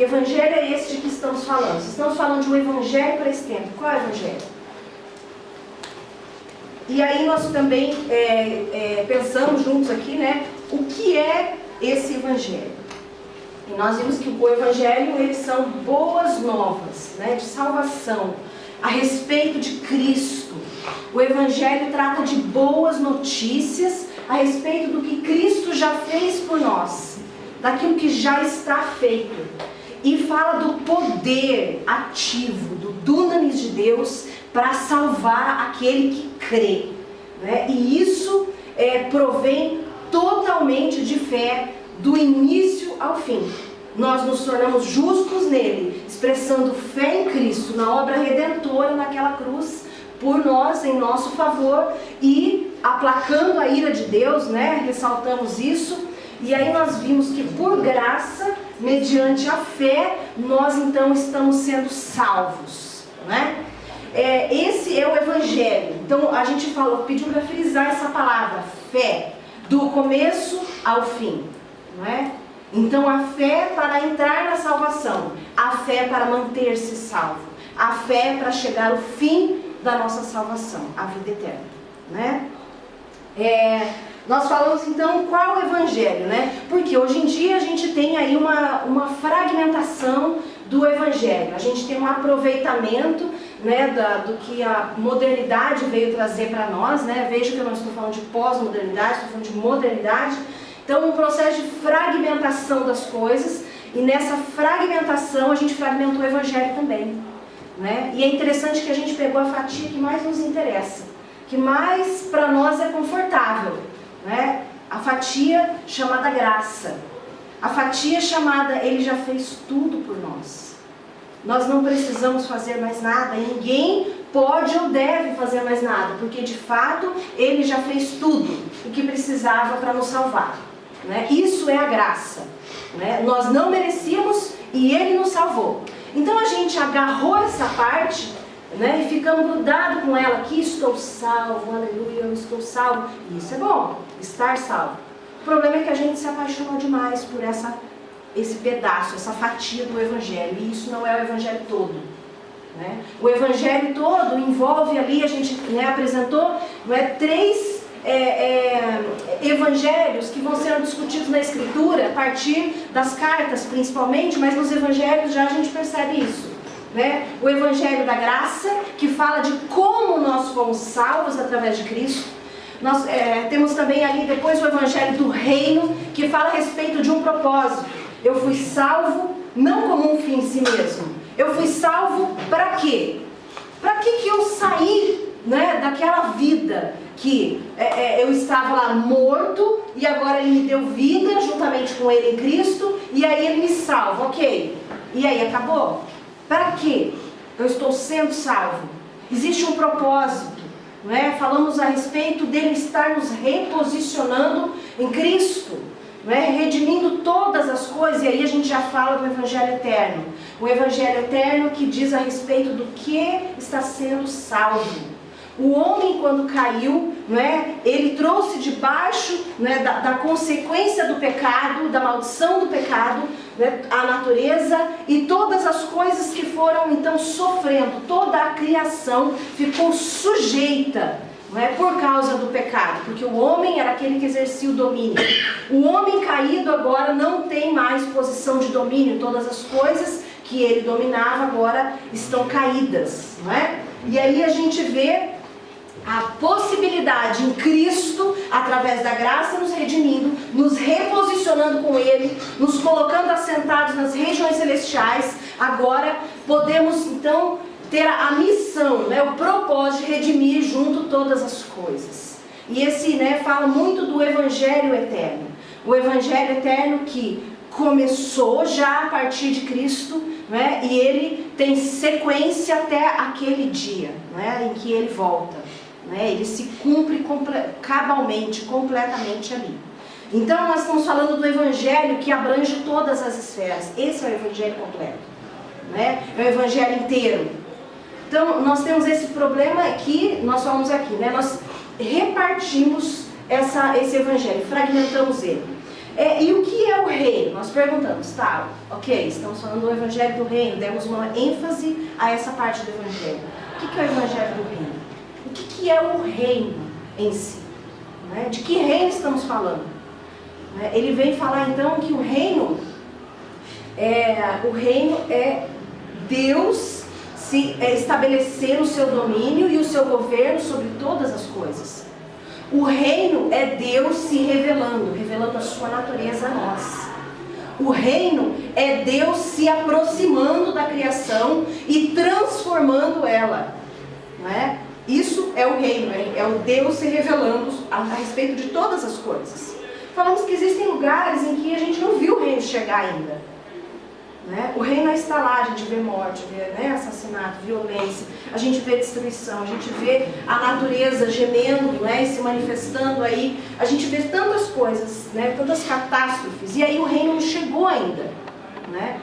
Que evangelho é esse de que estamos falando? Estamos falando de um evangelho para esse tempo. Qual é o evangelho? E aí nós também pensamos juntos aqui, né? O que é esse evangelho? E nós vimos que o evangelho, eles são boas novas, né? De salvação, a respeito de Cristo. O evangelho trata de boas notícias a respeito do que Cristo já fez por nós, daquilo que já está feito. E fala do poder ativo, do dunamis de Deus para salvar aquele que crê, né? E isso provém totalmente de fé, do início ao fim. Nós nos tornamos justos nele, expressando fé em Cristo, na obra redentora naquela cruz, por nós, em nosso favor, e aplacando a ira de Deus, né? Ressaltamos isso. E aí nós vimos que por graça, mediante a fé, nós então estamos sendo salvos, né? Esse é o evangelho. Então a gente pediu para frisar essa palavra, fé, do começo ao fim, não é? Então a fé para entrar na salvação, a fé para manter-se salvo, a fé para chegar ao fim da nossa salvação, a vida eterna, né? Nós falamos então qual o evangelho, né? Porque hoje em dia a gente tem aí uma fragmentação do evangelho, a gente tem um aproveitamento, né, do que a modernidade veio trazer para nós, né? Veja que eu não estou falando de pós-modernidade, estou falando de modernidade. Então um processo de fragmentação das coisas, e nessa fragmentação a gente fragmentou o evangelho também, né? E é interessante que a gente pegou a fatia que mais nos interessa, que mais para nós é confortável, né? A fatia chamada graça, a fatia chamada ele já fez tudo por nós. Nós não precisamos fazer mais nada, ninguém pode ou deve fazer mais nada, porque de fato ele já fez tudo o que precisava para nos salvar, né? Isso é a graça, né? Nós não merecíamos e ele nos salvou. Então a gente agarrou essa parte, né, e ficamos grudados com ela aqui, estou salvo, aleluia, eu estou salvo. Isso é bom, estar salvo. O problema é que a gente se apaixonou demais por esse pedaço, essa fatia do evangelho, e isso não é o evangelho todo, né? O evangelho todo envolve ali, a gente, né, apresentou, três evangelhos que vão sendo discutidos na escritura, a partir das cartas principalmente, mas nos evangelhos já a gente percebe isso, né? O evangelho da graça, que fala de como nós fomos salvos através de Cristo. Nós temos também ali depois o evangelho do reino, que fala a respeito de um propósito. Eu fui salvo não como um fim em si mesmo. Eu fui salvo para quê? Para que eu saí, né, daquela vida que eu estava lá morto e agora ele me deu vida juntamente com ele em Cristo e aí ele me salva, ok? E aí acabou? Para quê? Eu estou sendo salvo. Existe um propósito, não é? Falamos a respeito dele estar nos reposicionando em Cristo, não é? Redimindo todas as coisas, e aí a gente já fala do Evangelho Eterno. O Evangelho Eterno que diz a respeito do que está sendo salvo. O homem, quando caiu, né, ele trouxe debaixo, né, da consequência do pecado, da maldição do pecado, né, a natureza e todas as coisas que foram então sofrendo. Toda a criação ficou sujeita, não é, por causa do pecado, porque o homem era aquele que exercia o domínio. O homem caído agora não tem mais posição de domínio. Todas as coisas que ele dominava agora estão caídas, não é? E aí a gente vê a possibilidade em Cristo, através da graça, nos redimindo, nos reposicionando com Ele, nos colocando assentados nas regiões celestiais. Agora podemos então ter a missão, né, o propósito de redimir junto todas as coisas. E esse, né, fala muito do Evangelho Eterno. O Evangelho Eterno que começou já a partir de Cristo, né, e ele tem sequência até aquele dia, né, em que ele volta. Ele se cumpre cabalmente, completamente ali. Então nós estamos falando do Evangelho que abrange todas as esferas. Esse é o Evangelho completo, né? É o Evangelho inteiro. Então nós temos esse problema aqui, nós falamos aqui, né? Nós repartimos esse Evangelho, fragmentamos ele. E o que é o reino? Nós perguntamos, tá, ok, estamos falando do evangelho do reino, demos uma ênfase a essa parte do evangelho. O que é o evangelho do reino? O que é o reino em si? Né? De que reino estamos falando? Ele vem falar então que o reino é Deus estabelecer o seu domínio e o seu governo sobre todas as coisas. O reino é Deus se revelando a sua natureza a nós. O reino é Deus se aproximando da criação e transformando ela. Não é? Isso é o reino, é o Deus se revelando a respeito de todas as coisas. Falamos que existem lugares em que a gente não viu o reino chegar ainda. Né? O reino está lá, a gente vê morte, vê assassinato, violência, a gente vê destruição, a gente vê a natureza gemendo, né, e se manifestando aí, a gente vê tantas coisas, né, tantas catástrofes, e aí o reino não chegou ainda. Né?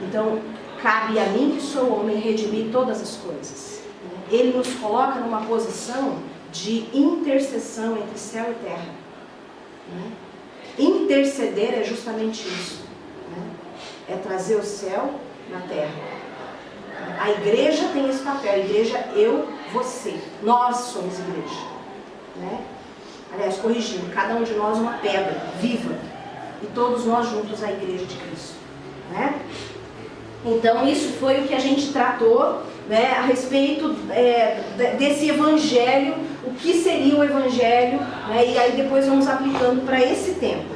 Então, cabe a mim que sou homem redimir todas as coisas. Né? Ele nos coloca numa posição de intercessão entre céu e terra. Né? Interceder é justamente isso. É trazer o céu na terra. A igreja tem esse papel. A igreja, eu, você. Nós somos igreja. Né? Aliás, corrigindo, cada um de nós uma pedra viva. E todos nós juntos a igreja de Cristo. Né? Então, isso foi o que a gente tratou, né, a respeito desse evangelho. O que seria o evangelho? Né, e aí depois vamos aplicando para esse tempo.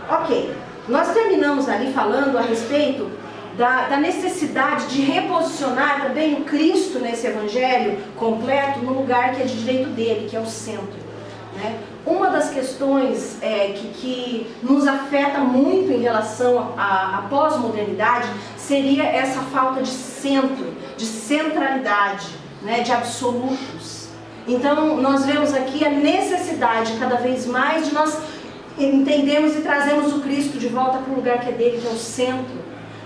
Ok. Nós terminamos ali falando a respeito da necessidade de reposicionar também o Cristo nesse evangelho completo no lugar que é de direito dele, que é o centro. Né? Uma das questões que nos afeta muito em relação à pós-modernidade seria essa falta de centro, de centralidade, né? De absolutos. Então nós vemos aqui a necessidade cada vez mais de nós entendemos e trazemos o Cristo de volta para o lugar que é dele, que é o centro.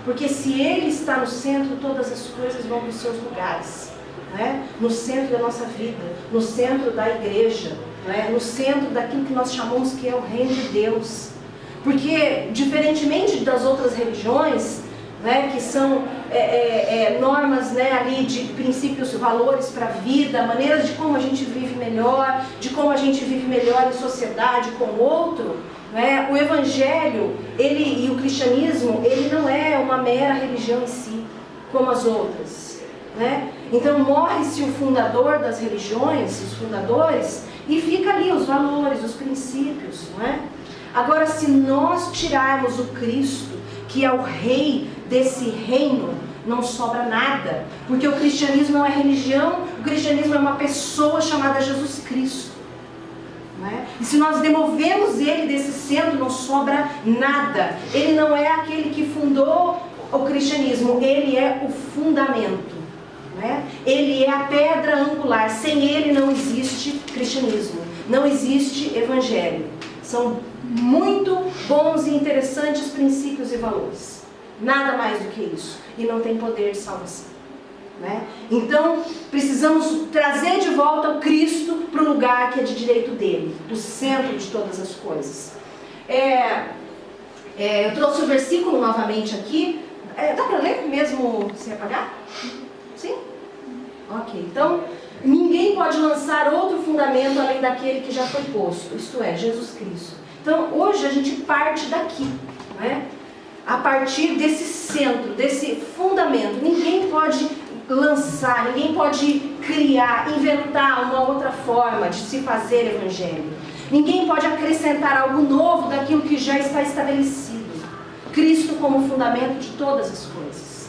Porque se ele está no centro, todas as coisas vão para os seus lugares. Né? No centro da nossa vida, no centro da igreja, né? No centro daquilo que nós chamamos que é o reino de Deus. Porque, diferentemente das outras religiões, né, que são normas, né, ali de princípios, valores para a vida, maneiras de como a gente vive melhor, de como a gente vive melhor em sociedade com o outro, né, o evangelho e o cristianismo, ele não é uma mera religião em si, como as outras. Né? Então morre-se o fundador das religiões, os fundadores, e fica ali os valores, os princípios. Não é? Agora, se nós tirarmos o Cristo, que é o rei desse reino, não sobra nada, porque o cristianismo não é religião, o cristianismo é uma pessoa chamada Jesus Cristo. Não é? E se nós demovemos ele desse centro, não sobra nada. Ele não é aquele que fundou o cristianismo, ele é o fundamento. Né? Ele é a pedra angular. Sem ele não existe cristianismo, não existe evangelho. São muito bons e interessantes princípios e valores, nada mais do que isso, e não tem poder de salvação. Né? Então precisamos trazer de volta o Cristo para o lugar que é de direito dele, o centro de todas as coisas. Eu trouxe o versículo novamente aqui. Dá para ler mesmo sem apagar? Sim? Ok, então ninguém pode lançar outro fundamento além daquele que já foi posto, isto é, Jesus Cristo. Então hoje a gente parte daqui, né? A partir desse centro, desse fundamento. Ninguém pode lançar, ninguém pode criar, inventar uma outra forma de se fazer evangelho. Ninguém pode acrescentar algo novo daquilo que já está estabelecido. Cristo como fundamento de todas as coisas,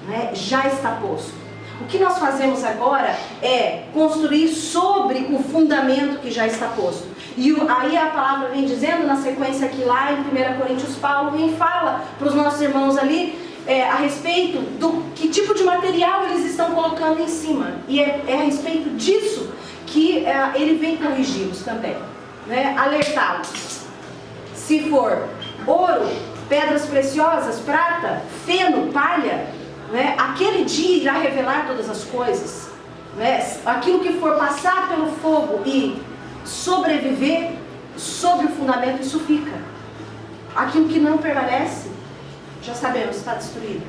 né? Já está posto. O que nós fazemos agora é construir sobre o fundamento que já está posto. E aí a palavra vem dizendo, na sequência aqui lá em 1 Coríntios, Paulo vem e fala para os nossos irmãos ali a respeito do que tipo de material eles estão colocando em cima. E é a respeito disso que ele vem corrigi-los também, né? Alertá-los. Se for ouro, pedras preciosas, prata, feno, palha, né? Aquele dia irá revelar todas as coisas. Né? Aquilo que for passar pelo fogo e sobreviver sobre o fundamento, isso fica. Aquilo que não permanece, já sabemos, está destruído.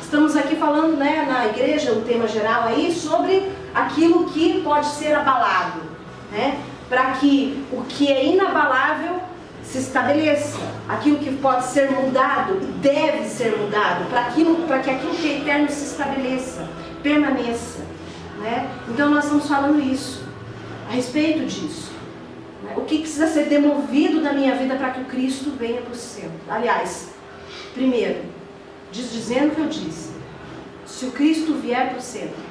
Estamos aqui falando, né, na igreja, o tema geral aí, sobre aquilo que pode ser abalado, né? Para que o que é inabalável se estabeleça, aquilo que pode ser mudado, deve ser mudado, para que aquilo que é eterno se estabeleça, permaneça, né? Então nós estamos falando isso, a respeito disso, né? O que precisa ser demovido da minha vida para que o Cristo venha para o centro. Aliás, primeiro, dizendo o que eu disse, se o Cristo vier para o centro,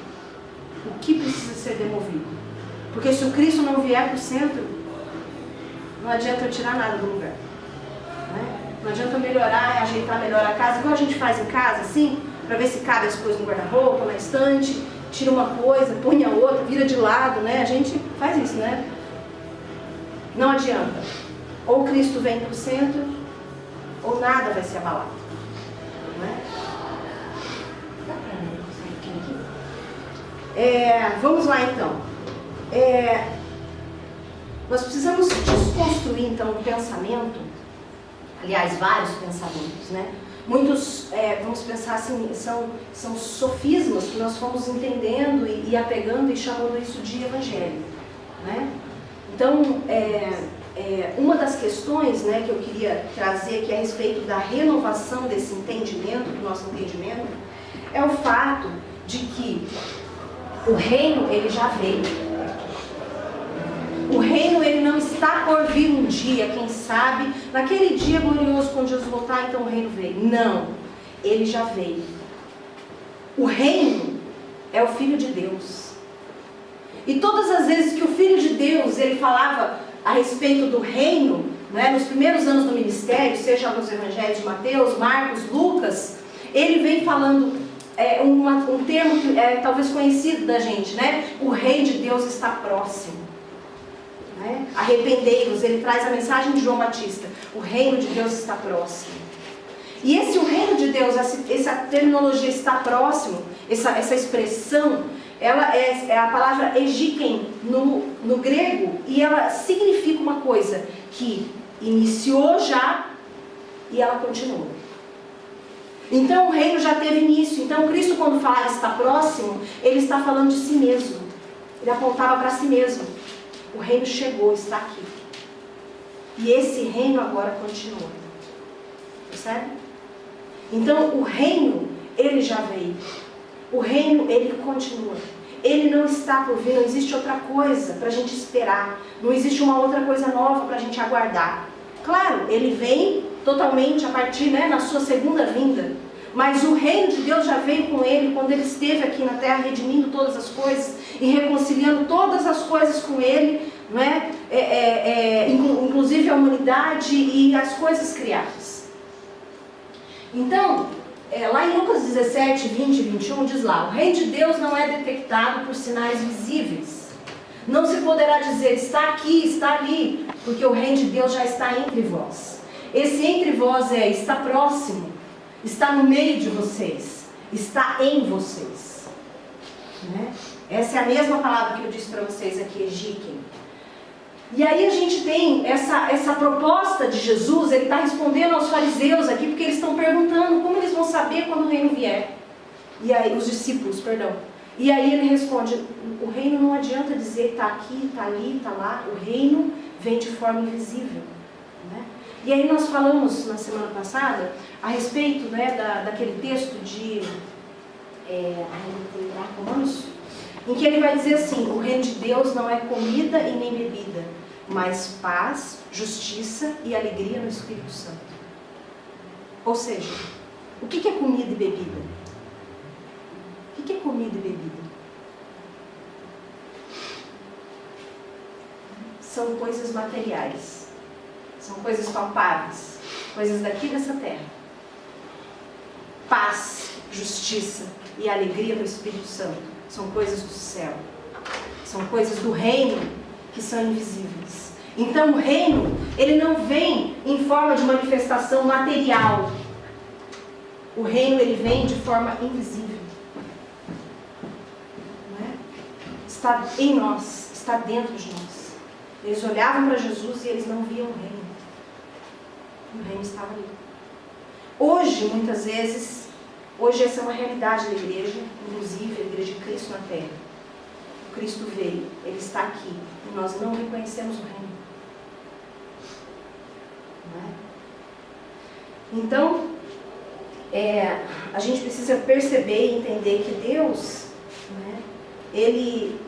o que precisa ser demovido? Porque se o Cristo não vier para o centro, não adianta eu tirar nada do lugar, né? Não adianta eu melhorar, ajeitar melhor a casa, igual a gente faz em casa, assim, para ver se cabe as coisas no guarda-roupa, na estante, tira uma coisa, põe a outra, vira de lado, né? A gente faz isso, né? Não adianta. Ou Cristo vem para o centro, ou nada vai ser abalado, né? Vamos lá então. Nós precisamos desconstruir então um pensamento, aliás, vários pensamentos, né? Muitos, vamos pensar assim, são sofismas que nós fomos entendendo e apegando e chamando isso de evangelho, né? Então, uma das questões, né, que eu queria trazer aqui a respeito da renovação desse entendimento, do nosso entendimento, é o fato de que o reino, ele já veio. O reino, ele não está por vir um dia, quem sabe, naquele dia glorioso, quando Jesus voltar, então o reino veio. Não, ele já veio. O reino é o Filho de Deus. E todas as vezes que o Filho de Deus, ele falava a respeito do reino, né, nos primeiros anos do ministério, seja nos evangelhos de Mateus, Marcos, Lucas, ele vem falando um termo que é talvez conhecido da gente, né? O reino de Deus está próximo. Né? Arrependei-vos, ele traz a mensagem de João Batista, o reino de Deus está próximo. E o reino de Deus, essa terminologia está próximo, essa expressão, ela é a palavra egiken no grego, e ela significa uma coisa que iniciou já e ela continua. Então o reino já teve início. Então Cristo, quando falava está próximo, ele está falando de si mesmo, ele apontava para si mesmo. O reino chegou, está aqui. E esse reino agora continua. Percebe? Então o reino, ele já veio. O reino, ele continua. Ele não está por vir, não existe outra coisa para a gente esperar. Não existe uma outra coisa nova para a gente aguardar. Claro, ele vem totalmente a partir, né, na sua segunda vinda. Mas o reino de Deus já veio com ele quando ele esteve aqui na terra, redimindo todas as coisas e reconciliando todas as coisas com ele, não é? Inclusive a humanidade e as coisas criadas. Então, lá em Lucas 17, 20 e 21, diz lá: o reino de Deus não é detectado por sinais visíveis. Não se poderá dizer, está aqui, está ali, porque o reino de Deus já está entre vós. Esse entre vós está próximo, está no meio de vocês, está em vocês. Né? Essa é a mesma palavra que eu disse para vocês aqui, egiken. E aí a gente tem essa proposta de Jesus, ele está respondendo aos fariseus aqui, porque eles estão perguntando como eles vão saber quando o reino vier. E aí, os discípulos, perdão. E aí ele responde, o reino não adianta dizer está aqui, está ali, está lá. O reino vem de forma invisível. Né? E aí nós falamos na semana passada a respeito, né, daquele texto de Romanos, em que ele vai dizer assim: o reino de Deus não é comida e nem bebida, mas paz, justiça e alegria no Espírito Santo. Ou seja, o que é comida e bebida? O que é comida e bebida? São coisas materiais, são coisas palpáveis, coisas daqui dessa terra. Paz, justiça e alegria no Espírito Santo são coisas do céu, são coisas do reino que são invisíveis. Então o reino, ele não vem em forma de manifestação material. O reino, ele vem de forma invisível. Não é? Está em nós, está dentro de nós. Eles olhavam para Jesus e eles não viam o reino. E o reino estava ali. Hoje, muitas vezes, hoje essa é uma realidade da igreja, inclusive a igreja de Cristo na Terra. O Cristo veio, Ele está aqui, e nós não reconhecemos o reino. Não é? Então, a gente precisa perceber e entender que Deus, né, Ele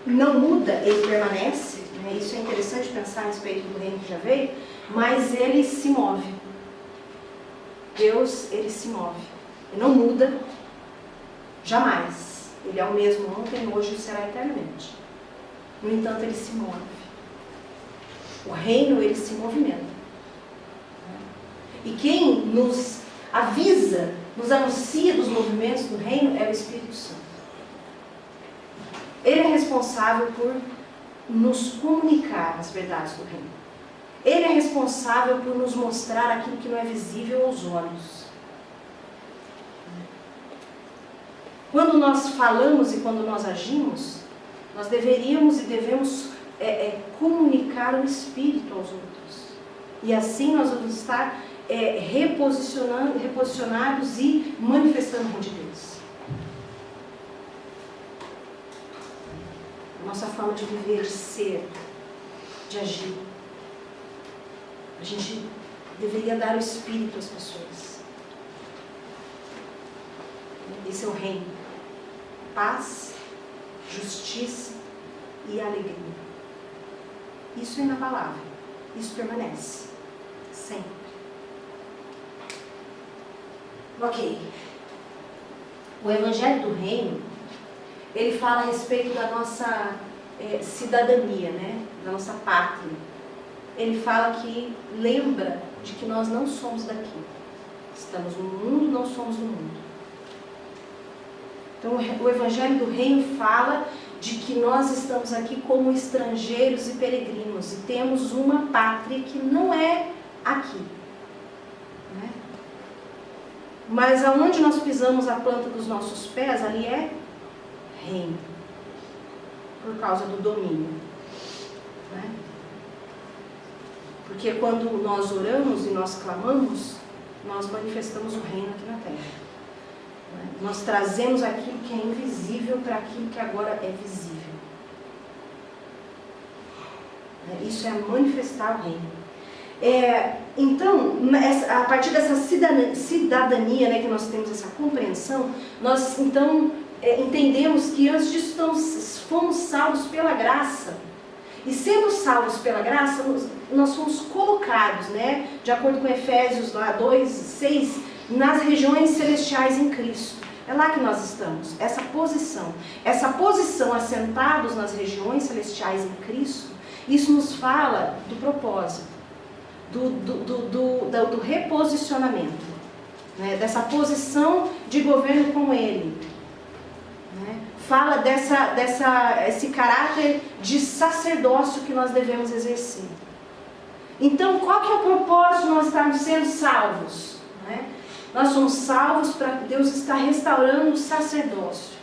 não muda, Ele permanece. Né? Isso é interessante pensar a respeito do reino que já veio, mas Ele se move. Deus, Ele se move. Ele não muda, jamais. Ele é o mesmo ontem, hoje e será eternamente. No entanto, Ele se move. O reino, Ele se movimenta. E quem nos avisa, nos anuncia dos movimentos do reino é o Espírito Santo. Ele é responsável por nos comunicar as verdades do reino. Ele é responsável por nos mostrar aquilo que não é visível aos olhos. Quando nós falamos e quando nós agimos, nós deveríamos e devemos comunicar o Espírito aos outros. E assim nós vamos estar reposicionados e manifestando o reino de Deus. A nossa forma de viver, de ser, de agir. A gente deveria dar o Espírito às pessoas. Esse é o reino. Paz, justiça e alegria. Isso é na palavra. Isso permanece. Sempre. Ok. O Evangelho do Reino, ele fala a respeito da nossa cidadania, né? Da nossa pátria. Ele fala que lembra de que nós não somos daqui. Estamos no mundo, não somos do mundo. Então o Evangelho do Reino fala de que nós estamos aqui como estrangeiros e peregrinos. E temos uma pátria que não é aqui. Né? Mas aonde nós pisamos a planta dos nossos pés, ali é reino. Por causa do domínio. Né? Porque quando nós oramos e nós clamamos, nós manifestamos o reino aqui na terra. Nós trazemos aquilo que é invisível para aquilo que agora é visível. Isso é manifestar o reino. Então, a partir dessa cidadania, né, que nós temos essa compreensão, nós então entendemos que antes disso fomos salvos pela graça. E sendo salvos pela graça, nós fomos colocados, né, de acordo com Efésios 2:6, nas regiões celestiais em Cristo. É lá que nós estamos, essa posição assentados nas regiões celestiais em Cristo, isso nos fala do propósito, do reposicionamento, né? Dessa posição de governo com Ele. Né? Fala esse caráter de sacerdócio que nós devemos exercer. Então, qual que é o propósito de nós estarmos sendo salvos? Né? Nós somos salvos para Deus estar restaurando o sacerdócio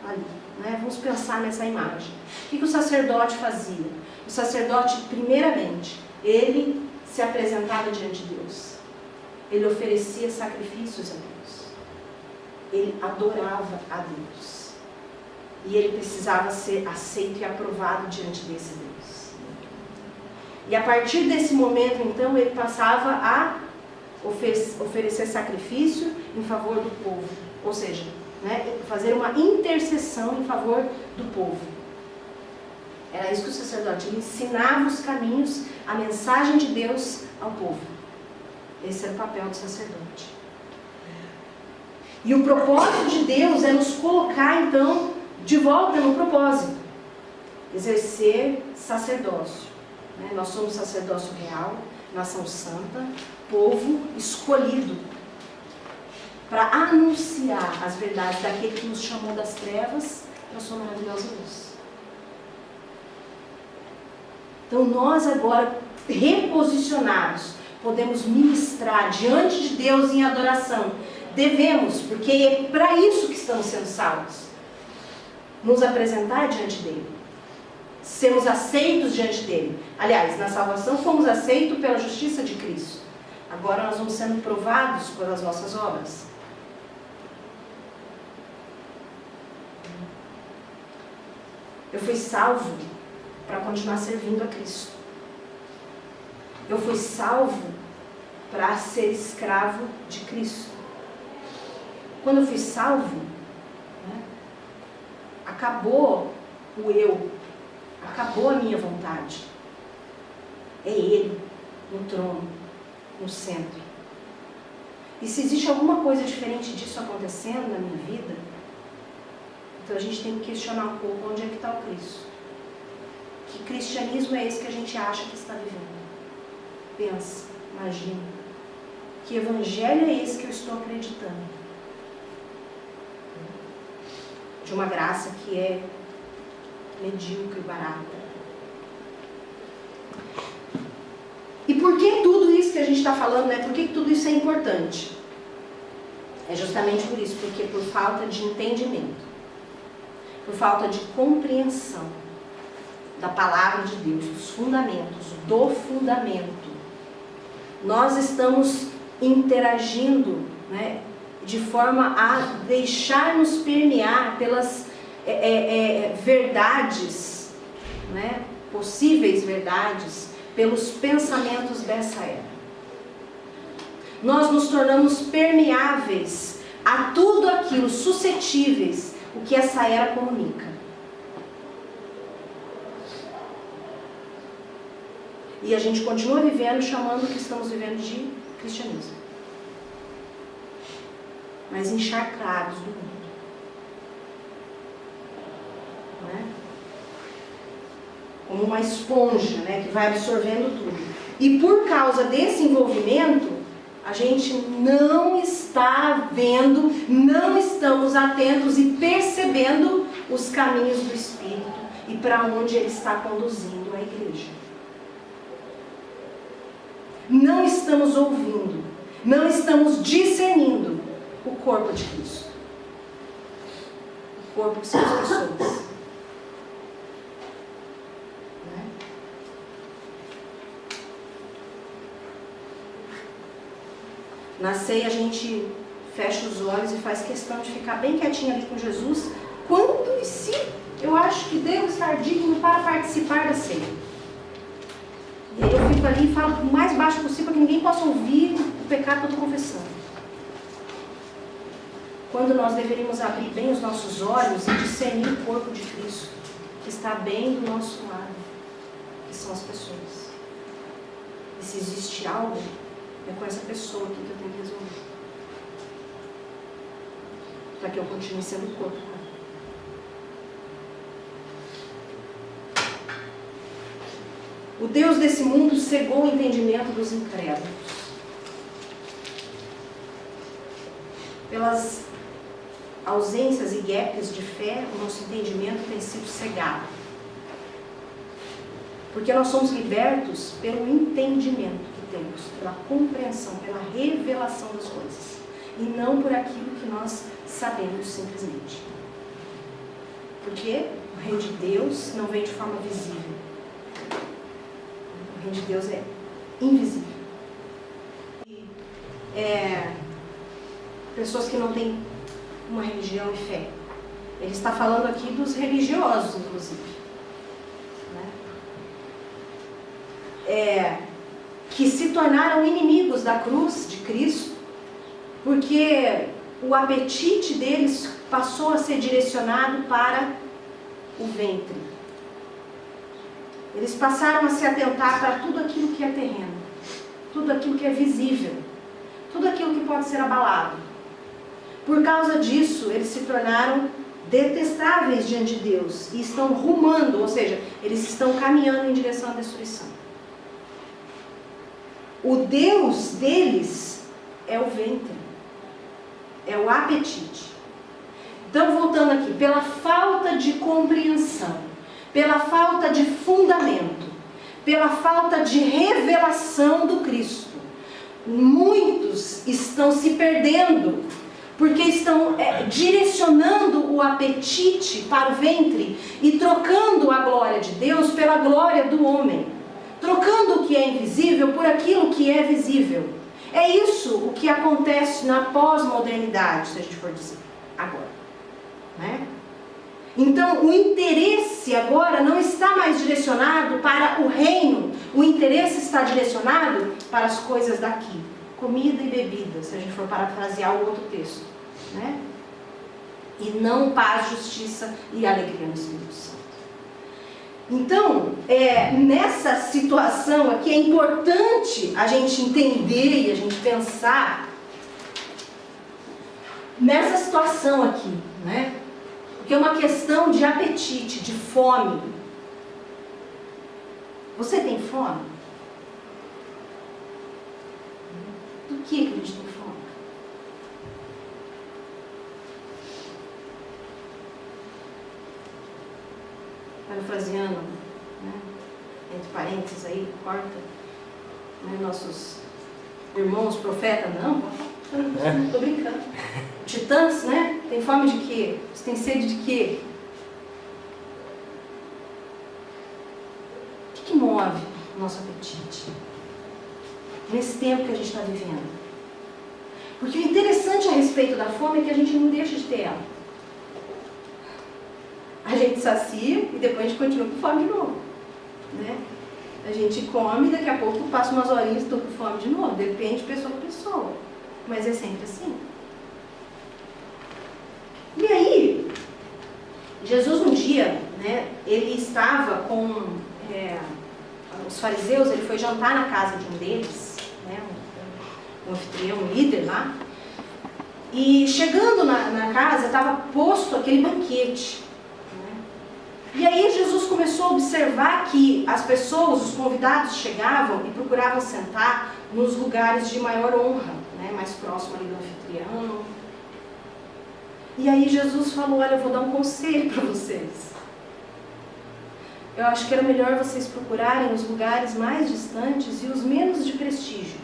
ali, né? Vamos pensar nessa imagem. O que o sacerdote fazia? O sacerdote, primeiramente, ele se apresentava diante de Deus. Ele oferecia sacrifícios a Deus. Ele adorava a Deus. E ele precisava ser aceito e aprovado diante desse Deus. E a partir desse momento, então, ele passava a oferecer sacrifício em favor do povo, ou seja, né, fazer uma intercessão em favor do povo. Era isso que o sacerdote, ele ensinava os caminhos, a mensagem de Deus ao povo. Esse era o papel do sacerdote. E o propósito de Deus é nos colocar então de volta no propósito, exercer sacerdócio. Né? Nós somos sacerdócio real, nação santa, povo escolhido para anunciar as verdades daquele que nos chamou das trevas para a sua maravilhosa luz. Então nós agora, reposicionados, podemos ministrar diante de Deus em adoração. Devemos, porque é para isso que estamos sendo salvos. Nos apresentar diante dele. sermos aceitos diante dele. Aliás, na salvação fomos aceitos pela justiça de Cristo. Agora nós vamos sendo provados pelas nossas obras. Eu fui salvo para continuar servindo a Cristo. Eu fui salvo para ser escravo de Cristo. Quando eu fui salvo, acabou o eu, acabou a minha vontade. É Ele no trono, no centro. E se existe alguma coisa diferente disso acontecendo na minha vida, então a gente tem que questionar um pouco onde é que está o Cristo. Que cristianismo é esse que a gente acha que está vivendo? Pensa, imagina. Que evangelho é esse que eu estou acreditando? De uma graça que é medíocre, barata. E por que tudo isso que a gente está falando, né? Por que tudo isso é importante? É justamente por isso, porque por falta de entendimento, por falta de compreensão da palavra de Deus, dos fundamentos, do fundamento, nós estamos interagindo, né, de forma a deixar-nos permear pelas verdades, né, possíveis verdades, pelos pensamentos dessa era. Nós nos tornamos permeáveis a tudo aquilo, suscetíveis, o que essa era comunica. E a gente continua vivendo, chamando o que estamos vivendo de cristianismo. Mas encharcados do mundo. Né? Como uma esponja, né, que vai absorvendo tudo. E por causa desse envolvimento, a gente não está vendo, não estamos atentos e percebendo os caminhos do Espírito e para onde Ele está conduzindo a igreja. Não estamos ouvindo, não estamos discernindo o corpo de Cristo. O corpo que são as pessoas. Né? Na ceia a gente fecha os olhos e faz questão de ficar bem quietinho ali com Jesus. Quando e se eu acho que devo estar digno para participar da ceia. E aí eu fico ali e falo o mais baixo possível para que ninguém possa ouvir o pecado que eu estou confessando. Quando nós deveríamos abrir bem os nossos olhos e discernir o corpo de Cristo, que está bem do nosso lado, que são as pessoas. E se existe algo, é com essa pessoa aqui que eu tenho que resolver. Para que eu continue sendo o corpo. O Deus desse mundo cegou o entendimento dos incrédulos. Pelas ausências e gaps de fé, o nosso entendimento tem sido cegado. Porque nós somos libertos pelo entendimento que temos, pela compreensão, pela revelação das coisas. E não por aquilo que nós sabemos simplesmente. Porque o reino de Deus não vem de forma visível. O reino de Deus é invisível. E, pessoas que não têm uma religião e fé. Ele está falando aqui dos religiosos, inclusive. Né? Que se tornaram inimigos da cruz de Cristo, porque o apetite deles passou a ser direcionado para o ventre. Eles passaram a se atentar para tudo aquilo que é terreno, tudo aquilo que é visível, tudo aquilo que pode ser abalado. Por causa disso, eles se tornaram detestáveis diante de Deus e estão rumando, ou seja, eles estão caminhando em direção à destruição. O Deus deles é o ventre, é o apetite. Então, voltando aqui, pela falta de compreensão, pela falta de fundamento, pela falta de revelação do Cristo, muitos estão se perdendo porque estão direcionando o apetite para o ventre e trocando a glória de Deus pela glória do homem, trocando o que é invisível por aquilo que é visível. É isso o que acontece na pós-modernidade, se a gente for dizer agora, né? Então, o interesse agora não está mais direcionado para o reino, o interesse está direcionado para as coisas daqui, comida e bebida, se a gente for parafrasear o outro texto, né? E não paz, justiça e alegria no Espírito Santo. Então, nessa situação aqui, é importante a gente entender e a gente pensar nessa situação aqui, né? Porque é uma questão de apetite, de fome. Você tem fome? Do que a gente tem fome? Parafraseando, né? Entre parênteses aí, corta, né? Nossos irmãos profetas, não, estou brincando. Titãs, né? Tem fome de quê? Você tem sede de quê? O que move o nosso apetite nesse tempo que a gente está vivendo? Porque o interessante a respeito da fome é que a gente não deixa de ter ela. A gente sacia e depois a gente continua com fome de novo, né? A gente come e daqui a pouco passa umas horinhas e estou com fome de novo. Depende de pessoa para pessoa, mas é sempre assim. E aí, Jesus um dia, né, ele estava com os fariseus, ele foi jantar na casa de um deles, né, um anfitrião, um líder lá, e chegando na casa estava posto aquele banquete, né, e aí Jesus começou a observar que as pessoas, os convidados chegavam e procuravam sentar nos lugares de maior honra, né, mais próximo ali do anfitrião. E aí Jesus falou, olha, eu vou dar um conselho para vocês. Eu acho que era melhor vocês procurarem os lugares mais distantes e os menos de prestígio.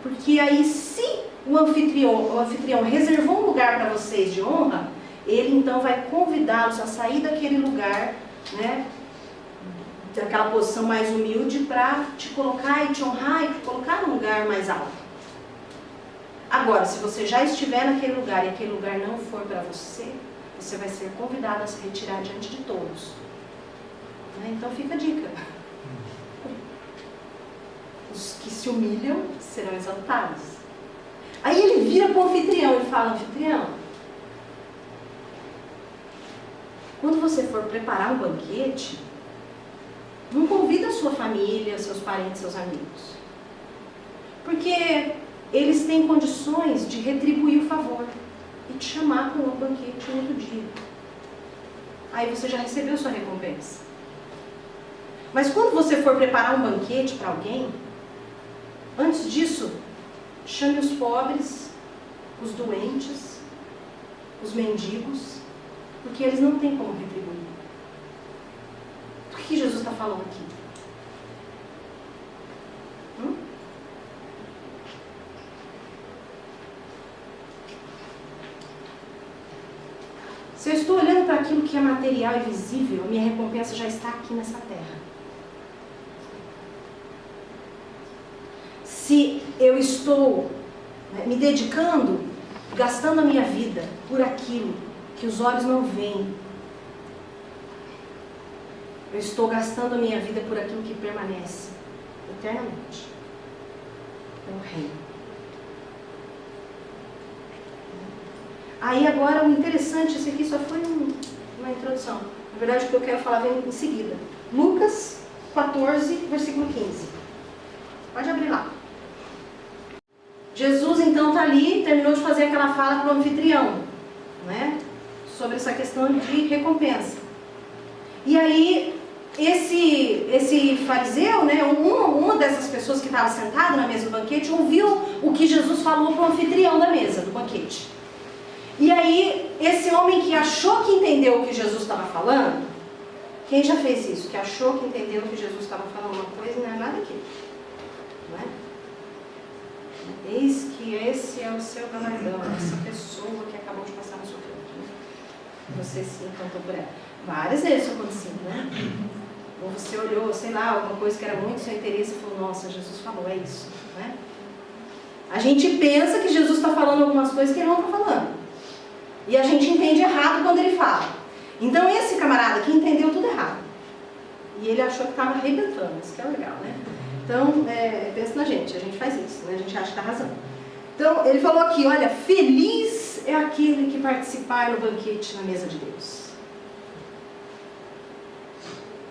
Porque aí se o anfitrião reservou um lugar para vocês de honra, ele então vai convidá-los a sair daquele lugar, né, daquela posição mais humilde, para te colocar e te honrar e te colocar num lugar mais alto. Agora, se você já estiver naquele lugar e aquele lugar não for para você, você vai ser convidado a se retirar diante de todos. Né? Então fica a dica. Os que se humilham serão exaltados. Aí ele vira para o anfitrião e fala, anfitrião, quando você for preparar um banquete, não convida a sua família, seus parentes, seus amigos. Porque eles têm condições de retribuir o favor e te chamar para um banquete no outro dia. Aí você já recebeu sua recompensa. Mas quando você for preparar um banquete para alguém, antes disso, chame os pobres, os doentes, os mendigos, porque eles não têm como retribuir. O que Jesus está falando aqui? Se eu estou olhando para aquilo que é material e visível, minha recompensa já está aqui nessa terra. Se eu estou me dedicando, gastando a minha vida por aquilo que os olhos não veem, eu estou gastando a minha vida por aquilo que permanece eternamente. É o reino. Aí agora o interessante, esse aqui só foi uma introdução. Na verdade o que eu quero falar vem em seguida. Lucas 14, versículo 15. Pode abrir lá. Jesus então está ali, terminou de fazer aquela fala para o anfitrião, né? Sobre essa questão de recompensa. E aí esse fariseu, né, uma dessas pessoas que estava sentada na mesa do banquete, ouviu o que Jesus falou para o anfitrião da mesa do banquete. E aí, esse homem que achou que entendeu o que Jesus estava falando, quem já fez isso? Que achou que entendeu que Jesus estava falando uma coisa e não é nada aquilo. Não é? Eis que esse é o seu galardão, essa pessoa que acabou de passar na sua frente. Né? Você se encantou por ela. Várias vezes isso aconteceu, né? Ou você olhou, sei lá, alguma coisa que era muito seu interesse e falou, nossa, Jesus falou, é isso. Né? A gente pensa que Jesus está falando algumas coisas que ele não está falando. E a gente entende errado quando ele fala. Então esse camarada aqui entendeu tudo errado. E ele achou que estava arrebentando, isso que é legal, né? Então, pensa na gente, a gente faz isso, né? A gente acha que está arrasando. Então, ele falou aqui, olha, feliz é aquele que participar no banquete na mesa de Deus.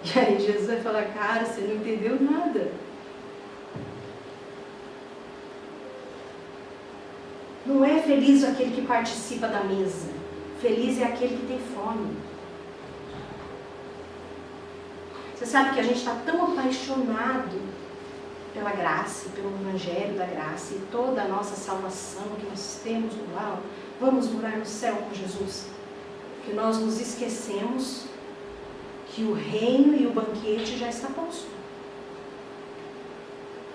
E aí Jesus vai falar, cara, você não entendeu nada. Não é feliz aquele que participa da mesa. Feliz é aquele que tem fome. Você sabe que a gente está tão apaixonado pela graça, pelo evangelho da graça e toda a nossa salvação que nós temos no alto, vamos morar no céu com Jesus, que nós nos esquecemos que o reino e o banquete já está posto.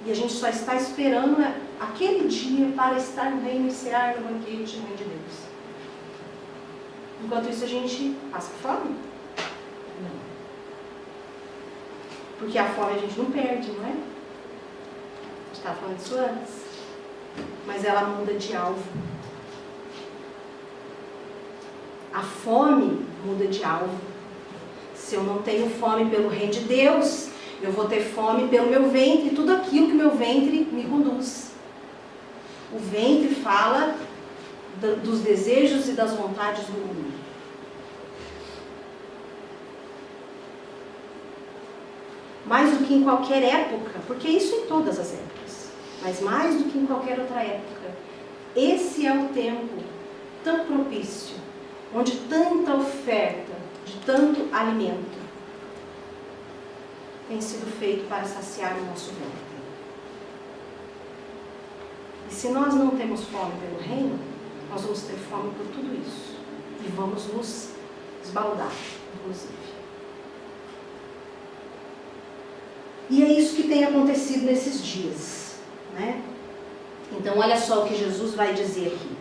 E a gente só está esperando aquele dia para estar no reino e cear no banquete no reino de Deus. Enquanto isso a gente passa fome? Não. Porque a fome a gente não perde, não é? A gente estava falando disso antes. Mas ela muda de alvo. A fome muda de alvo. Se eu não tenho fome pelo reino de Deus, eu vou ter fome pelo meu ventre, tudo aquilo que meu ventre me conduz. O ventre fala dos desejos e das vontades do mundo. Mais do que em qualquer época, porque isso em todas as épocas, mas mais do que em qualquer outra época, esse é o tempo tão propício, onde tanta oferta, de tanto alimento tem sido feito para saciar o nosso ventre. E se nós não temos fome pelo reino, nós vamos ter fome por tudo isso. E vamos nos esbaldar, inclusive. E é isso que tem acontecido nesses dias, né? Então olha só o que Jesus vai dizer aqui,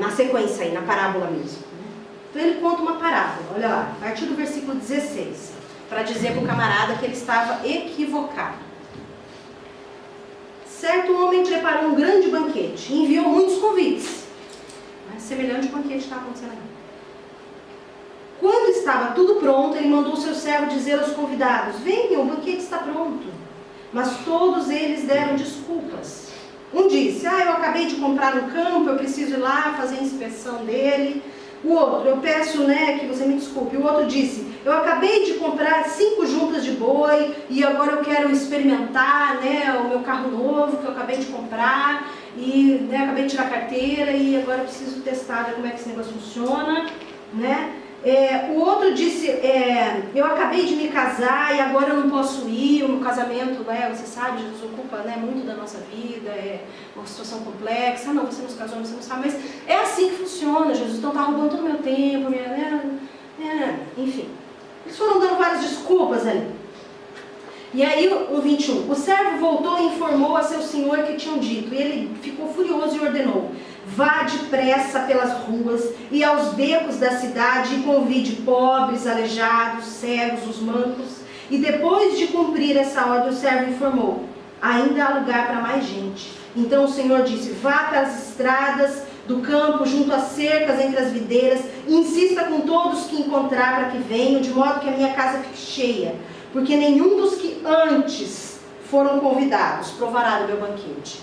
na sequência aí, na parábola mesmo. Então ele conta uma parábola, olha lá, a partir do versículo 16, para dizer para o camarada que ele estava equivocado. Certo homem preparou um grande banquete e enviou muitos convites. Mas semelhante banquete está acontecendo aqui. Quando estava tudo pronto, ele mandou o seu servo dizer aos convidados, venham, o banquete está pronto. Mas todos eles deram desculpas. Um disse, eu acabei de comprar um campo, eu preciso ir lá fazer a inspeção dele. O outro, eu peço que você me desculpe. O outro disse, eu acabei de comprar 5 juntas de boi e agora eu quero experimentar o meu carro novo que eu acabei de comprar e acabei de tirar a carteira e agora eu preciso testar, ver como é que esse negócio funciona, né? O outro disse, eu acabei de me casar e agora eu não posso ir, o meu casamento, você sabe, Jesus ocupa muito da nossa vida, é uma situação complexa, não, você não se casou, você não sabe, mas é assim que funciona, Jesus, então está roubando todo o meu tempo, enfim. Eles foram dando várias desculpas ali. E aí o 21, o servo voltou e informou a seu senhor que tinham dito, e ele ficou furioso e ordenou, vá depressa pelas ruas e aos becos da cidade e convide pobres, aleijados, cegos, os mancos. E depois de cumprir essa ordem, o servo informou, ainda há lugar para mais gente. Então o Senhor disse, vá pelas estradas do campo, junto às cercas, entre as videiras, e insista com todos que encontrar para que venham, de modo que a minha casa fique cheia. Porque nenhum dos que antes foram convidados provará do meu banquete.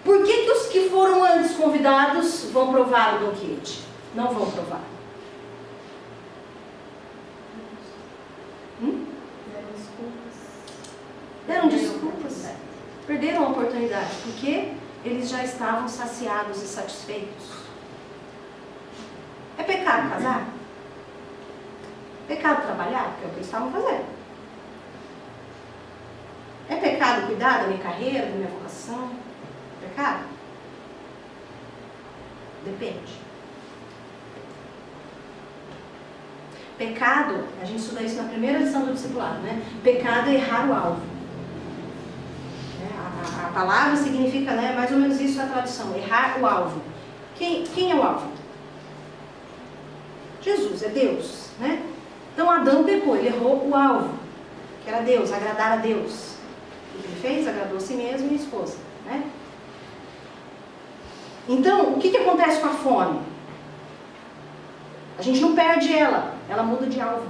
Por que os que foram antes convidados vão provar o banquete? Não vão provar. Deram desculpas. Perderam a oportunidade. Porque eles já estavam saciados e satisfeitos. É pecado casar? Pecado trabalhar? Porque é o que eles estavam fazendo. É pecado cuidar da minha carreira, da minha vocação? Pecado? Depende. Pecado, a gente estuda isso na primeira lição do discipulado, né? Pecado é errar o alvo. A A palavra significa, né, mais ou menos isso a tradução, errar o alvo. Quem é o alvo? Jesus, é Deus, né? Então Adão pecou, ele errou o alvo, que era Deus, agradar a Deus. O que ele fez? Agradou a si mesmo e a esposa, né? Então, o que acontece com a fome? A gente não perde ela muda de alvo.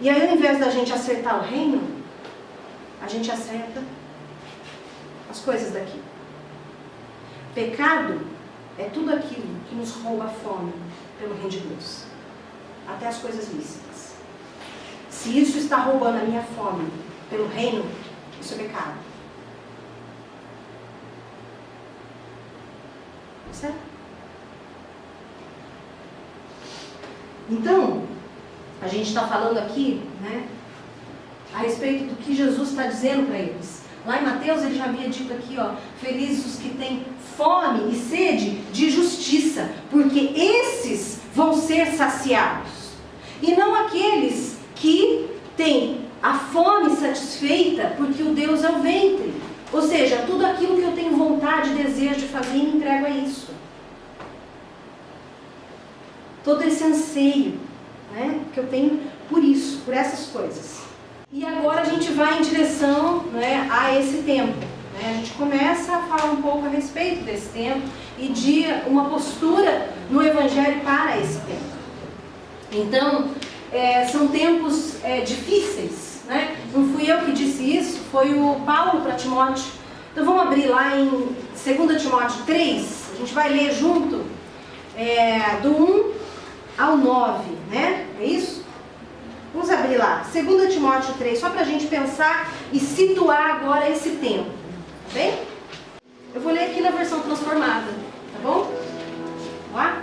E aí, ao invés da gente acertar o reino, a gente acerta as coisas daqui. Pecado é tudo aquilo que nos rouba a fome pelo reino de Deus. Até as coisas lícitas. Se isso está roubando a minha fome pelo reino, isso é pecado. Certo? Então, a gente está falando aqui, né, a respeito do que Jesus está dizendo para eles. Lá em Mateus ele já havia dito aqui, ó, felizes os que têm fome e sede de justiça, porque esses vão ser saciados. E não aqueles que têm a fome satisfeita, porque o Deus é o ventre. Ou seja, tudo aquilo que eu tenho vontade e desejo de fazer, me entrego a isso. Todo esse anseio, né, que eu tenho por isso, por essas coisas. E agora a gente vai em direção, né, a esse tempo. Né? A gente começa a falar um pouco a respeito desse tempo e de uma postura no Evangelho para esse tempo. Então, são tempos difíceis. Né? Não fui eu que disse isso, foi o Paulo para Timóteo. Então vamos abrir lá em 2 Timóteo 3, a gente vai ler junto, do 1 ao 9, né? É isso? Vamos abrir lá, 2 Timóteo 3, só para a gente pensar e situar agora esse tempo, tá bem? Eu vou ler aqui na versão transformada, tá bom? Vamos lá?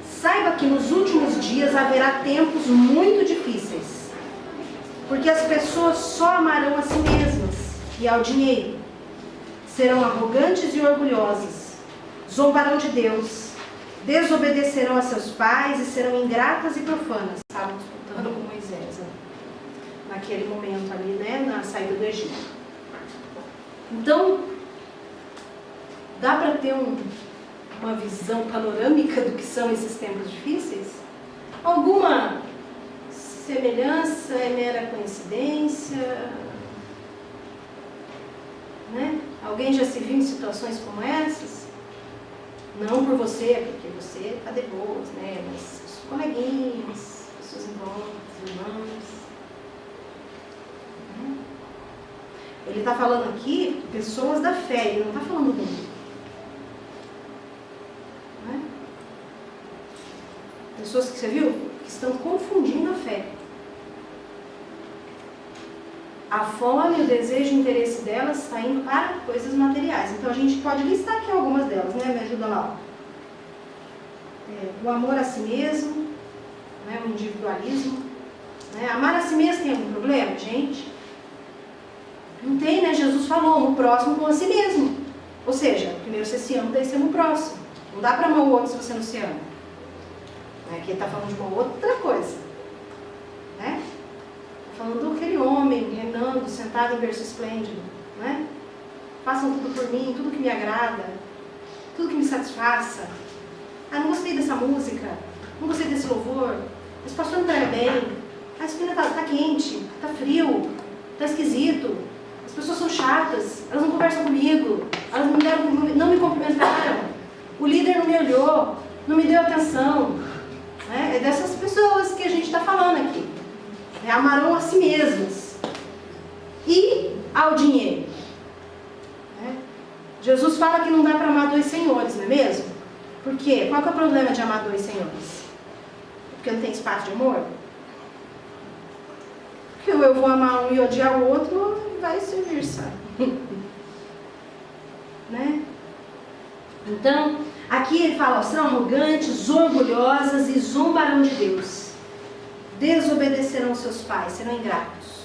Saiba que nos últimos dias haverá tempos muito difíceis, porque as pessoas só amarão a si mesmas e ao dinheiro, serão arrogantes e orgulhosas, zombarão de Deus, desobedecerão a seus pais e serão ingratas e profanas. Estavam disputando com Moisés, né? Naquele momento ali, né, na saída do Egito. Então, dá para ter uma visão panorâmica do que são esses tempos difíceis? Alguma semelhança é mera coincidência? Né? Alguém já se viu em situações como essas? Não por você, porque você está de boas, né? Mas os coleguinhas, os seus irmãos. Né? Ele está falando aqui pessoas da fé, ele não está falando do mundo. Né? Pessoas que você viu que estão confundindo a fé. A fome, o desejo e o interesse delas está indo para coisas materiais. Então a gente pode listar aqui algumas delas, né? Me ajuda lá. O amor a si mesmo, né? O individualismo. Né? Amar a si mesmo tem algum problema, gente? Não tem, né? Jesus falou, no próximo com a si mesmo. Ou seja, primeiro você se ama, daí você ama o próximo. Não dá para amar o outro se você não se ama. Aqui ele está falando de uma outra coisa. Né? Falando daquele homem, reinando, sentado em berço esplêndido, né? Façam tudo por mim, tudo que me agrada, tudo que me satisfaça. Ah, não gostei dessa música, não gostei desse louvor, esse pastor não prega bem, a espina está quente, está frio, está esquisito, as pessoas são chatas, elas não conversam comigo, elas não me cumprimentaram, o líder não me olhou, não me deu atenção. Né? É dessas pessoas que a gente está falando aqui. Amarão a si mesmas e ao dinheiro. Jesus fala que não dá para amar dois senhores, não é mesmo? Por quê? Qual que é o problema de amar dois senhores? Porque não tem espaço de amor? Porque eu vou amar um e odiar o outro, vai servir, sabe? Né? Então, aqui ele fala, serão arrogantes, orgulhosas e zombarão de Deus. Desobedecerão seus pais, serão ingratos.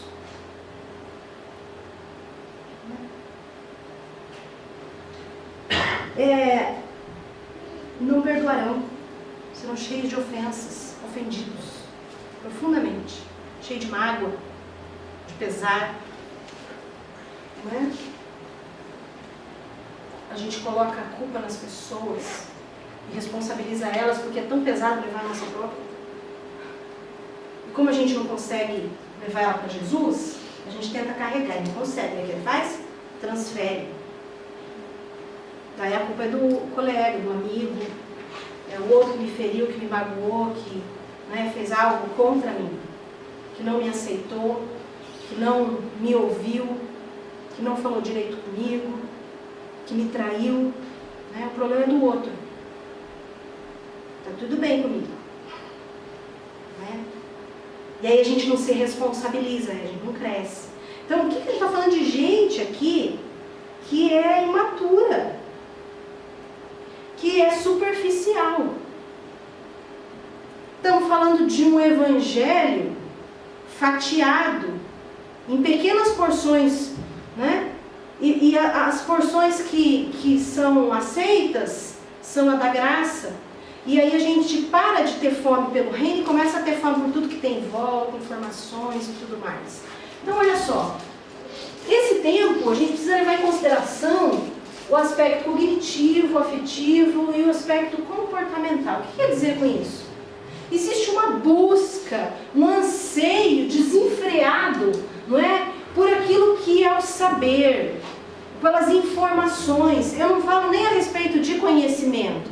Não perdoarão, serão cheios de ofensas, ofendidos, profundamente, cheios de mágoa, de pesar. Não é? A gente coloca a culpa nas pessoas e responsabiliza elas porque é tão pesado levar a nossa própria. E como a gente não consegue levar ela para Jesus, a gente tenta carregar, não consegue. O que ele faz? Transfere. Daí a culpa é do colega, do amigo, é o outro que me feriu, que me magoou, que, né, fez algo contra mim, que não me aceitou, que não me ouviu, que não falou direito comigo, que me traiu. Né? O problema é do outro. Tá tudo bem comigo. Né? E aí a gente não se responsabiliza, a gente não cresce. Então, o que a gente está falando de gente aqui que é imatura, que é superficial? Estamos falando de um evangelho fatiado em pequenas porções, né? E as porções que são aceitas são a da graça. E aí a gente para de ter fome pelo reino e começa a ter fome por tudo que tem em volta, informações e tudo mais. Então, olha só. Esse tempo, a gente precisa levar em consideração o aspecto cognitivo, afetivo e o aspecto comportamental. O que quer dizer com isso? Existe uma busca, um anseio desenfreado, não é? Por aquilo que é o saber, pelas informações. Eu não falo nem a respeito de conhecimento,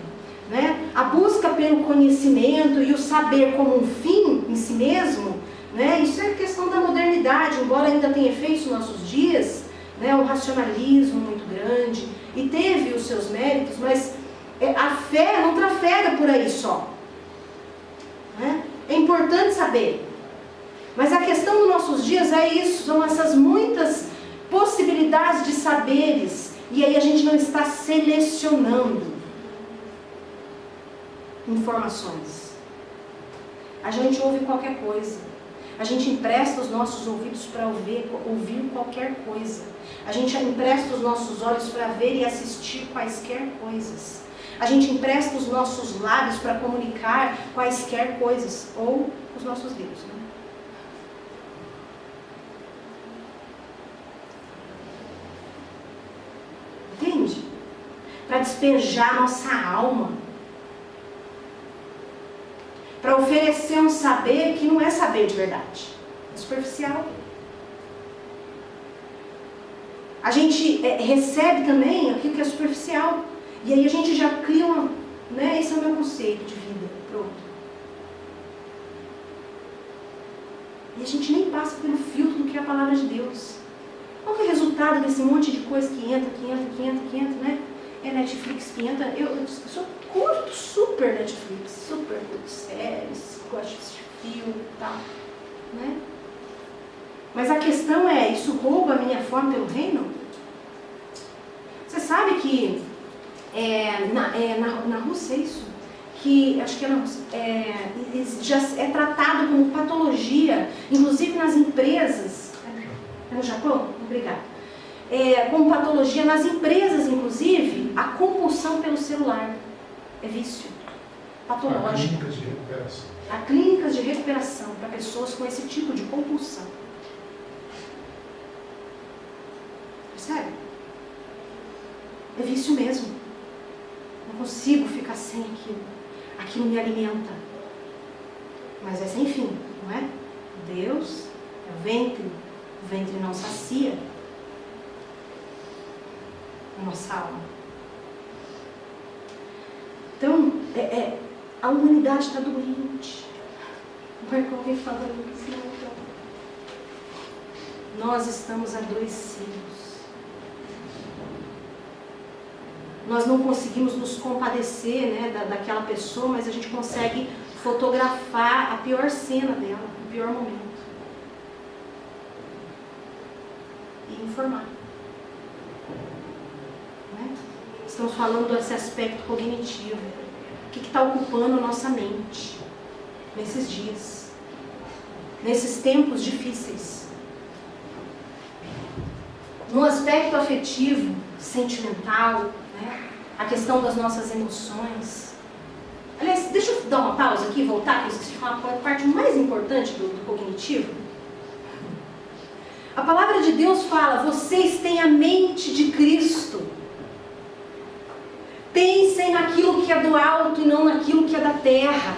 né? A busca pelo conhecimento e o saber como um fim em si mesmo, né? Isso é questão da modernidade, embora ainda tenha efeitos nos nossos dias, né? Um racionalismo muito grande, e teve os seus méritos, mas a fé não trafega por aí só. Né? É importante saber. Mas a questão dos nossos dias é isso, são essas muitas possibilidades de saberes, e aí a gente não está selecionando informações. A gente ouve qualquer coisa. A gente empresta os nossos ouvidos para ouvir qualquer coisa. A gente empresta os nossos olhos para ver e assistir quaisquer coisas. A gente empresta os nossos lábios para comunicar quaisquer coisas. Ou os nossos dedos, né? Entende? Para despejar nossa alma. Para oferecer um saber que não é saber de verdade. É superficial. A gente recebe também aquilo que é superficial. E aí a gente já cria uma... Né? Esse é o meu conceito de vida. Pronto. E a gente nem passa pelo filtro do que é a palavra de Deus. Qual que é o resultado desse monte de coisa que entra, né? É Netflix que entra. Eu curto super Netflix, super curto séries, gosto de assistir filme e tal. Né? Mas a questão é, isso rouba a minha fome pelo reino? Você sabe que na Rússia isso? Que acho que é na Rússia, já é tratado como patologia, inclusive nas empresas. É no Japão? Obrigada. Como patologia nas empresas, inclusive, a compulsão pelo celular. É vício. Patológico. Há clínicas de recuperação. Há clínicas de recuperação para pessoas com esse tipo de compulsão. Percebe? É vício mesmo. Não consigo ficar sem aquilo. Aquilo me alimenta. Mas é sem fim, não é? Deus é o ventre. O ventre não sacia a nossa alma. Então, a humanidade está doente. Não é como alguém falando isso, não. Nós estamos adoecidos. Nós não conseguimos nos compadecer, né, daquela pessoa, mas a gente consegue fotografar a pior cena dela, o pior momento. E informar. Né? Estamos falando desse aspecto cognitivo. O que está ocupando a nossa mente nesses dias, nesses tempos difíceis? No aspecto afetivo, sentimental, né? A questão das nossas emoções. Aliás, deixa eu dar uma pausa aqui e voltar, que eu esqueci de falar a parte mais importante do cognitivo. A palavra de Deus fala, vocês têm a mente de Cristo. Pensem naquilo que é do alto e não naquilo que é da terra.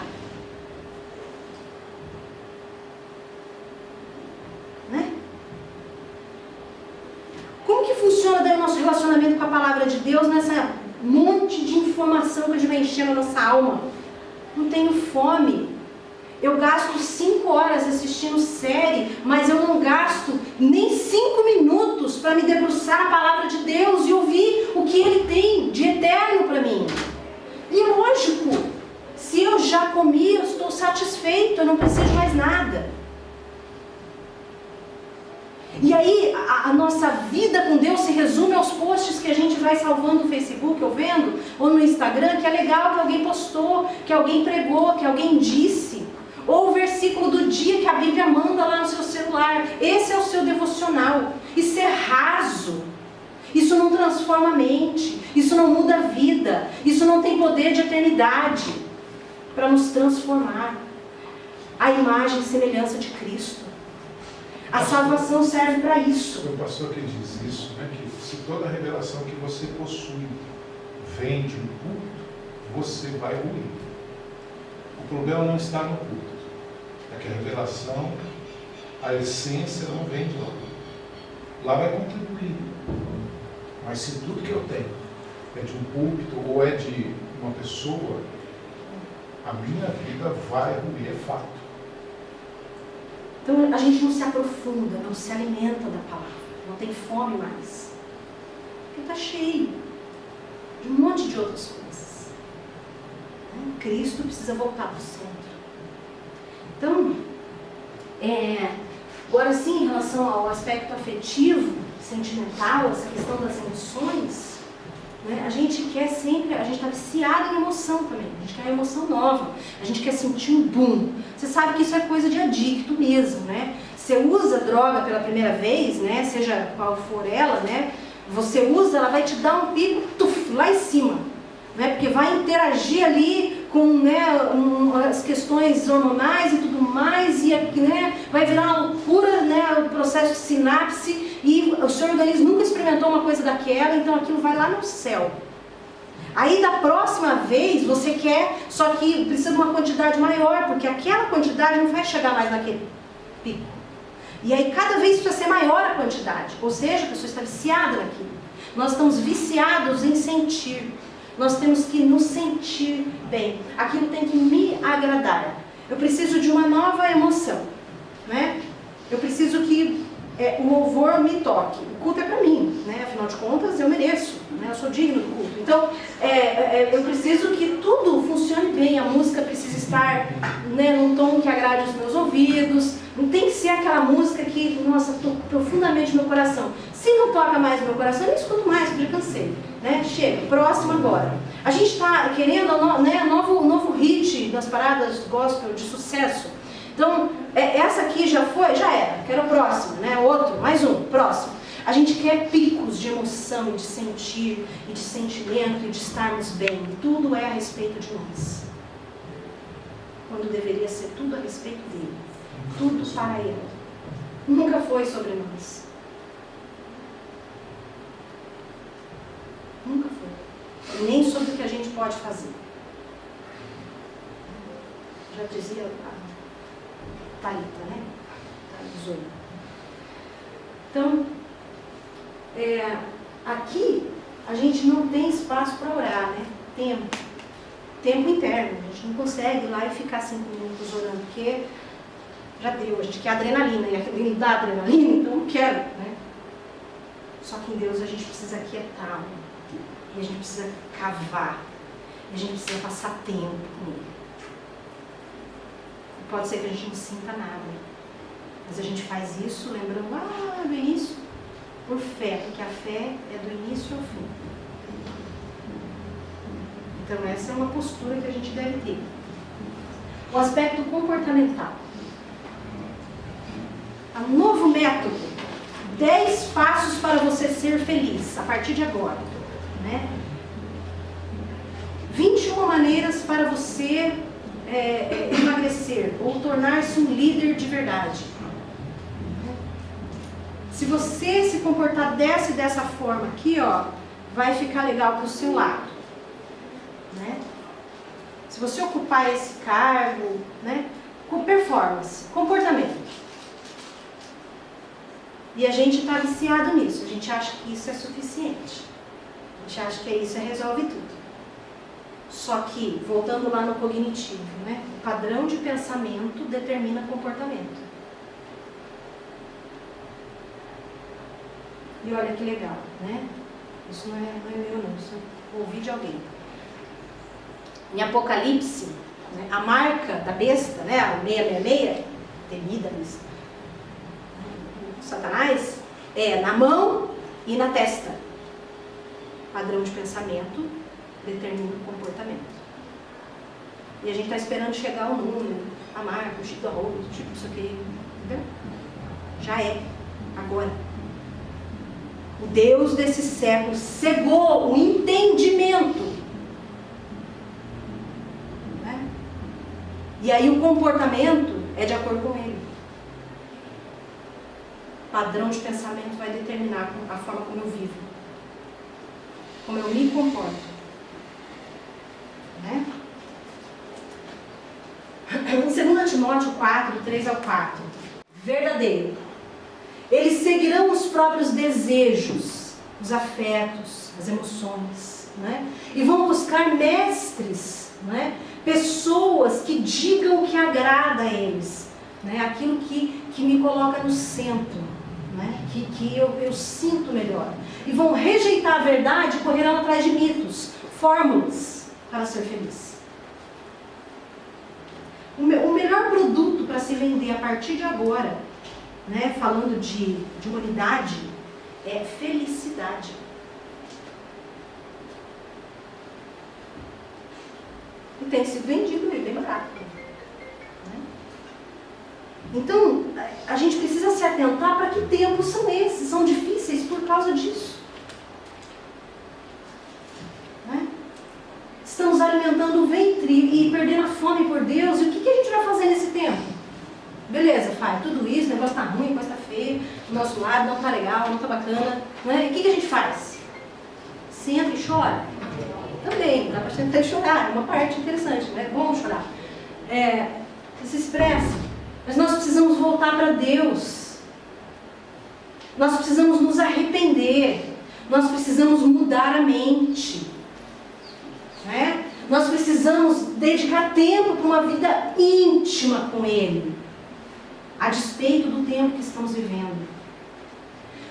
Né? Como que funciona daí o nosso relacionamento com a palavra de Deus nessa monte de informação que a gente vai enchendo a nossa alma? Não tenho fome. Eu gasto 5 horas assistindo série, mas eu não gasto nem 5 minutos para me debruçar na palavra de Deus e ouvir o que Ele tem de eterno para mim. E lógico, se eu já comi, eu estou satisfeito, eu não preciso mais nada. E aí, a nossa vida com Deus se resume aos posts que a gente vai salvando no Facebook, ou vendo, ou no Instagram, que é legal, que alguém postou, que alguém pregou, que alguém disse. Ou o versículo do dia que a Bíblia manda lá no seu celular. Esse é o seu devocional. Isso é raso. Isso não transforma a mente. Isso não muda a vida. Isso não tem poder de eternidade para nos transformar. A imagem e semelhança de Cristo. A salvação serve para isso. O pastor que diz isso, né, que se toda a revelação que você possui vem de um culto, você vai ruir. O problema não está no culto. É que a revelação, a essência não vem de lá. Lá vai contribuir. Mas se tudo que eu tenho é de um púlpito ou é de uma pessoa, a minha vida vai ruir, é fato. Então a gente não se aprofunda, não se alimenta da palavra, não tem fome mais. Porque está cheio de um monte de outras coisas. Cristo precisa voltar para o centro. Então, agora sim, em relação ao aspecto afetivo, sentimental, essa questão das emoções, né, a gente quer sempre, a gente está viciado em emoção também, a gente quer emoção nova, a gente quer sentir um boom. Você sabe que isso é coisa de adicto mesmo, né? Você usa droga pela primeira vez, né, seja qual for ela, né, você usa, ela vai te dar um pico lá em cima, né, porque vai interagir ali com, né, as questões hormonais e tudo mais, e né, vai virar uma loucura, né, o processo de sinapse, e o seu organismo nunca experimentou uma coisa daquela, então aquilo vai lá no céu. Aí da próxima vez você quer, só que precisa de uma quantidade maior, porque aquela quantidade não vai chegar mais naquele pico. E aí cada vez precisa ser maior a quantidade, ou seja, a pessoa está viciada naquilo. Nós estamos viciados em sentir. Nós temos que nos sentir bem. Aquilo tem que me agradar. Eu preciso de uma nova emoção, né? Eu preciso que o louvor me toque. O culto é para mim, né? Afinal de contas, eu mereço, né? Eu sou digno do culto. Então, eu preciso que tudo funcione bem. A música precisa estar, né, num tom que agrade os meus ouvidos. Não tem que ser aquela música que, nossa, toca profundamente no meu coração. Se não toca mais no meu coração, eu não escuto mais, porque já cansei. Né? Chega, próximo agora. A gente está querendo novo hit das paradas gospel de sucesso. Então, essa aqui já foi, já era. Quero o próximo, né? Outro, mais um, próximo. A gente quer picos de emoção, de sentir, e de sentimento, e de estarmos bem. Tudo é a respeito de nós. Quando deveria ser tudo a respeito dele. Tudo para ele. Nunca foi sobre nós. Nunca foi. E nem sobre o que a gente pode fazer. Já dizia a Thalita, né? Thalita. Então, aqui a gente não tem espaço para orar, né? Tempo interno. A gente não consegue ir lá e ficar 5 minutos orando, porque já deu. A gente quer adrenalina, e aquilo dá adrenalina, então não quero, né? Só que em Deus a gente precisa quietar. E a gente precisa cavar. E a gente precisa passar tempo com ele. Pode ser que a gente não sinta nada. Mas a gente faz isso lembrando, do início, por fé. Porque a fé é do início ao fim. Então essa é uma postura que a gente deve ter. O aspecto comportamental. Um novo método. 10 passos para você ser feliz, a partir de agora. Né? 21 maneiras para você emagrecer ou tornar-se um líder de verdade. Se você se comportar dessa e dessa forma aqui, ó, vai ficar legal para o seu lado, né? Se você ocupar esse cargo, né? Com performance, comportamento. E a gente está viciado nisso. A gente acha que isso é suficiente. A gente acha que isso resolve tudo. Só que, voltando lá no cognitivo, né? O padrão de pensamento determina comportamento. E olha que legal, né? Isso não é meu não, isso eu ouvi de alguém. Em Apocalipse, né, a marca da besta, né, a 666, temida besta, Satanás, é na mão e na testa. Padrão de pensamento determina o comportamento. E a gente está esperando chegar o número, a marca, o chip da roupa, o tipo isso aqui, entendeu? Já é, agora. O Deus desse século cegou o entendimento. Né? E aí o comportamento é de acordo com ele. O padrão de pensamento vai determinar a forma como eu vivo. Como eu me comporto. Né? Em 2 Timóteo 4, 3 ao 4. Verdadeiro. Eles seguirão os próprios desejos, os afetos, as emoções, né? E vão buscar mestres, né? Pessoas que digam o que agrada a eles, né? Aquilo que me coloca no centro, né? Que eu sinto melhor. E vão rejeitar a verdade e correrão atrás de mitos, fórmulas para ser feliz. O melhor produto para se vender a partir de agora, né, falando de humanidade, é felicidade. E tem sido vendido bem barato. Né? Então, a gente precisa se atentar para que tempos são esses. São difíceis por causa disso. Né? Estamos alimentando o ventre e perdendo a fome por Deus. E o que a gente vai fazer nesse tempo? Beleza, faz tudo isso, o negócio está ruim, o negócio está feio, do nosso lado não está legal, não está bacana. Né? E o que a gente faz? Senta e chora? Também, dá para sentar e chorar, é uma parte interessante, né? É bom chorar. Se expressa. Mas nós precisamos voltar para Deus. Nós precisamos nos arrepender. Nós precisamos mudar a mente. Né? Nós precisamos dedicar tempo para uma vida íntima com Ele. A despeito do tempo que estamos vivendo.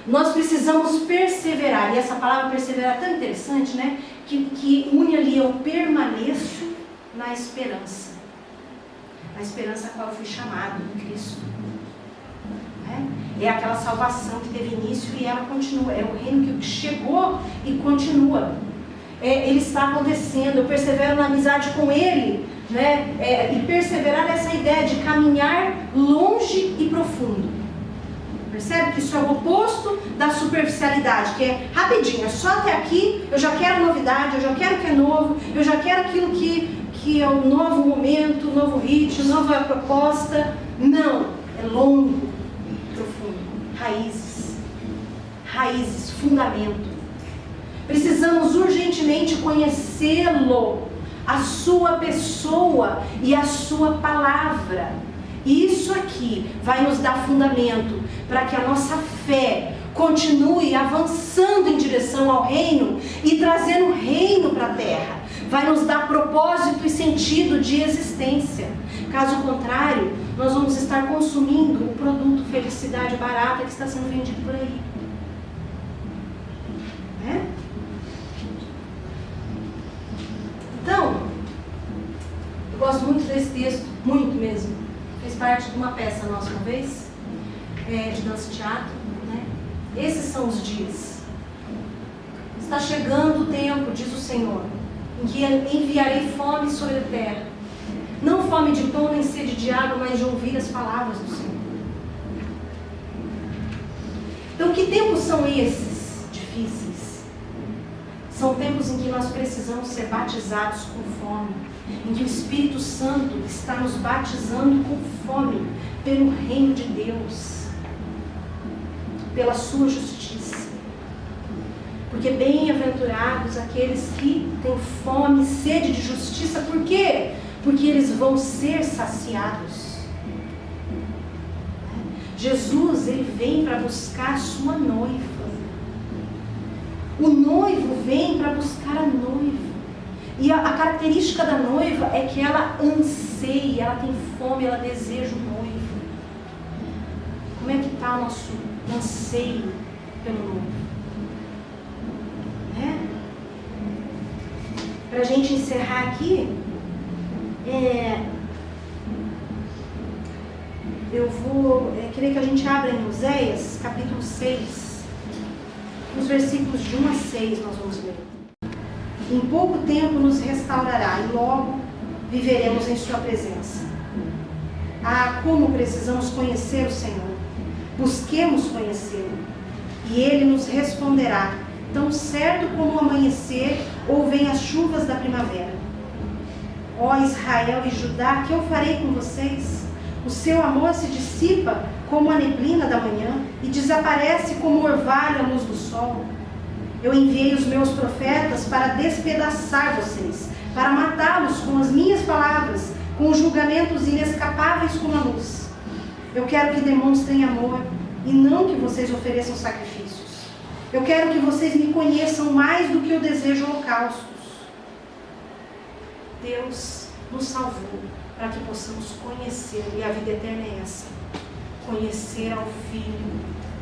Nós precisamos perseverar. E essa palavra perseverar é tão interessante, né? Que une ali, eu permaneço na esperança. Na esperança a qual eu fui chamado em Cristo. Né? É aquela salvação que teve início e ela continua. É o reino que chegou e continua. Ele está acontecendo. Eu persevero na amizade com Ele. Né? E perseverar nessa ideia de caminhar longe e profundo. Percebe que isso é o oposto da superficialidade, que é rapidinho, é só até aqui, eu já quero novidade, eu já quero que é novo, eu já quero aquilo que é o novo momento, novo ritmo, nova proposta. Não, é longo, profundo, raízes, fundamento. Precisamos urgentemente conhecê-lo, a sua pessoa e a sua palavra. E isso aqui vai nos dar fundamento para que a nossa fé continue avançando em direção ao reino e trazendo o reino para a terra. Vai nos dar propósito e sentido de existência. Caso contrário, nós vamos estar consumindo o produto felicidade barata que está sendo vendido por aí. Né? Então, eu gosto muito desse texto, muito mesmo. Fez parte de uma peça nossa uma vez, de dança e teatro. Né? Esses são os dias. Está chegando o tempo, diz o Senhor, em que enviarei fome sobre a terra. Não fome de pão nem sede de água, mas de ouvir as palavras do Senhor. Então, que tempos são esses difíceis? São tempos em que nós precisamos ser batizados com fome, em que o Espírito Santo está nos batizando com fome pelo reino de Deus. pela sua justiça. Porque bem-aventurados aqueles que têm fome e sede de justiça. Por quê? Porque eles vão ser saciados. Jesus, ele vem para buscar a sua noiva. O noivo vem para buscar a noiva. E a característica da noiva é que ela anseia, ela tem fome, ela deseja o noivo. Como é que está o nosso anseio pelo noivo? Para a gente encerrar aqui, eu vou querer que a gente abra em Oséias, capítulo 6, os versículos de 1 a 6 nós vamos ler. Em pouco tempo nos restaurará e logo viveremos em sua presença. Ah, como precisamos conhecer o Senhor. Busquemos conhecê-lo e ele nos responderá, tão certo como o amanhecer ou vem as chuvas da primavera. Ó Israel e Judá, que eu farei com vocês? O seu amor se dissipa como a neblina da manhã e desaparece como o orvalho à luz do sol. Eu enviei os meus profetas para despedaçar vocês, para matá-los com as minhas palavras, com julgamentos inescapáveis como a luz. Eu quero que demonstrem amor e não que vocês ofereçam sacrifícios. Eu quero que vocês me conheçam mais do que eu desejo holocaustos. Deus nos salvou para que possamos conhecê-lo, e a vida eterna é essa: conhecer ao Filho,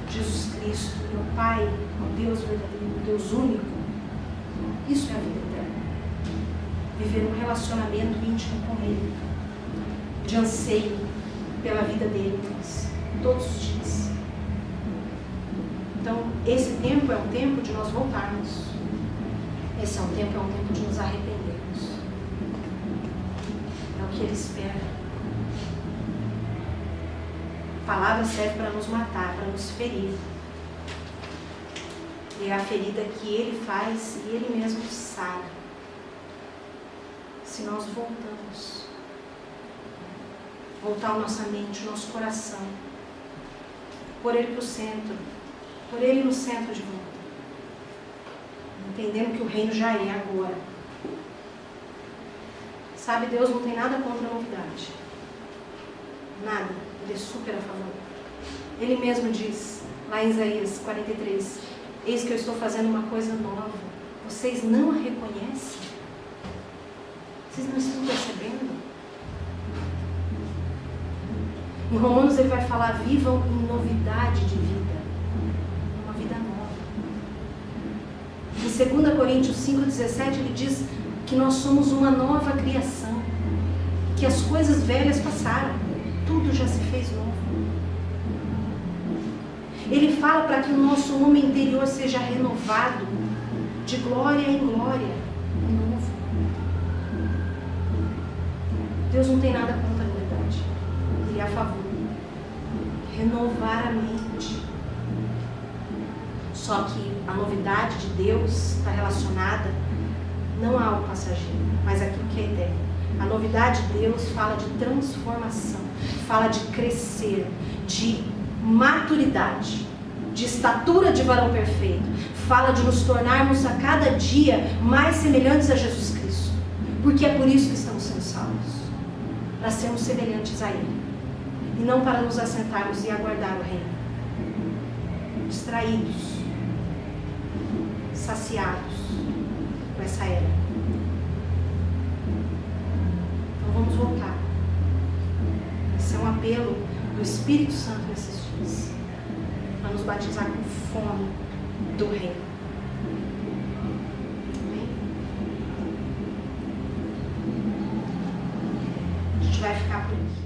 Jesus Cristo, ao Pai, ao Deus verdadeiro, ao Deus único. Isso é a vida eterna. Viver um relacionamento íntimo com Ele, de anseio pela vida dele, todos os dias. Então, esse tempo é um tempo de nós voltarmos. Esse é um tempo de nos arrependermos. É o que Ele espera. A palavra serve para nos matar, para nos ferir. E é a ferida que Ele faz e Ele mesmo sara. Se nós voltar a nossa mente, o nosso coração, pôr Ele para o centro, pôr Ele no centro de volta, entendendo que o reino já é agora. Sabe, Deus não tem nada contra a novidade. Nada. Ele é super a favor. Ele mesmo diz, lá em Isaías 43, eis que eu estou fazendo uma coisa nova. Vocês não a reconhecem? Vocês não estão percebendo? Em Romanos ele vai falar, vivam em novidade de vida. Uma vida nova. Em 2 Coríntios 5,17 ele diz que nós somos uma nova criação. Que as coisas velhas passaram. Tudo já se fez novo. Ele fala para que o nosso homem interior seja renovado de glória em glória, novo. Deus não tem nada contra a novidade. Ele é a favor. Renovar a mente. Só que a novidade de Deus está relacionada não a algo passageiro, mas aquilo que é eterno. A novidade de Deus fala de transformação, fala de crescer, de maturidade, de estatura de varão perfeito, fala de nos tornarmos a cada dia mais semelhantes a Jesus Cristo, porque é por isso que estamos sendo salvos, para sermos semelhantes a Ele, e não para nos assentarmos e aguardar o reino, distraídos, saciados com essa era. Vamos voltar. Esse é um apelo do Espírito Santo nesses dias, para nos batizar com fome do reino. Amém? A gente vai ficar por aqui.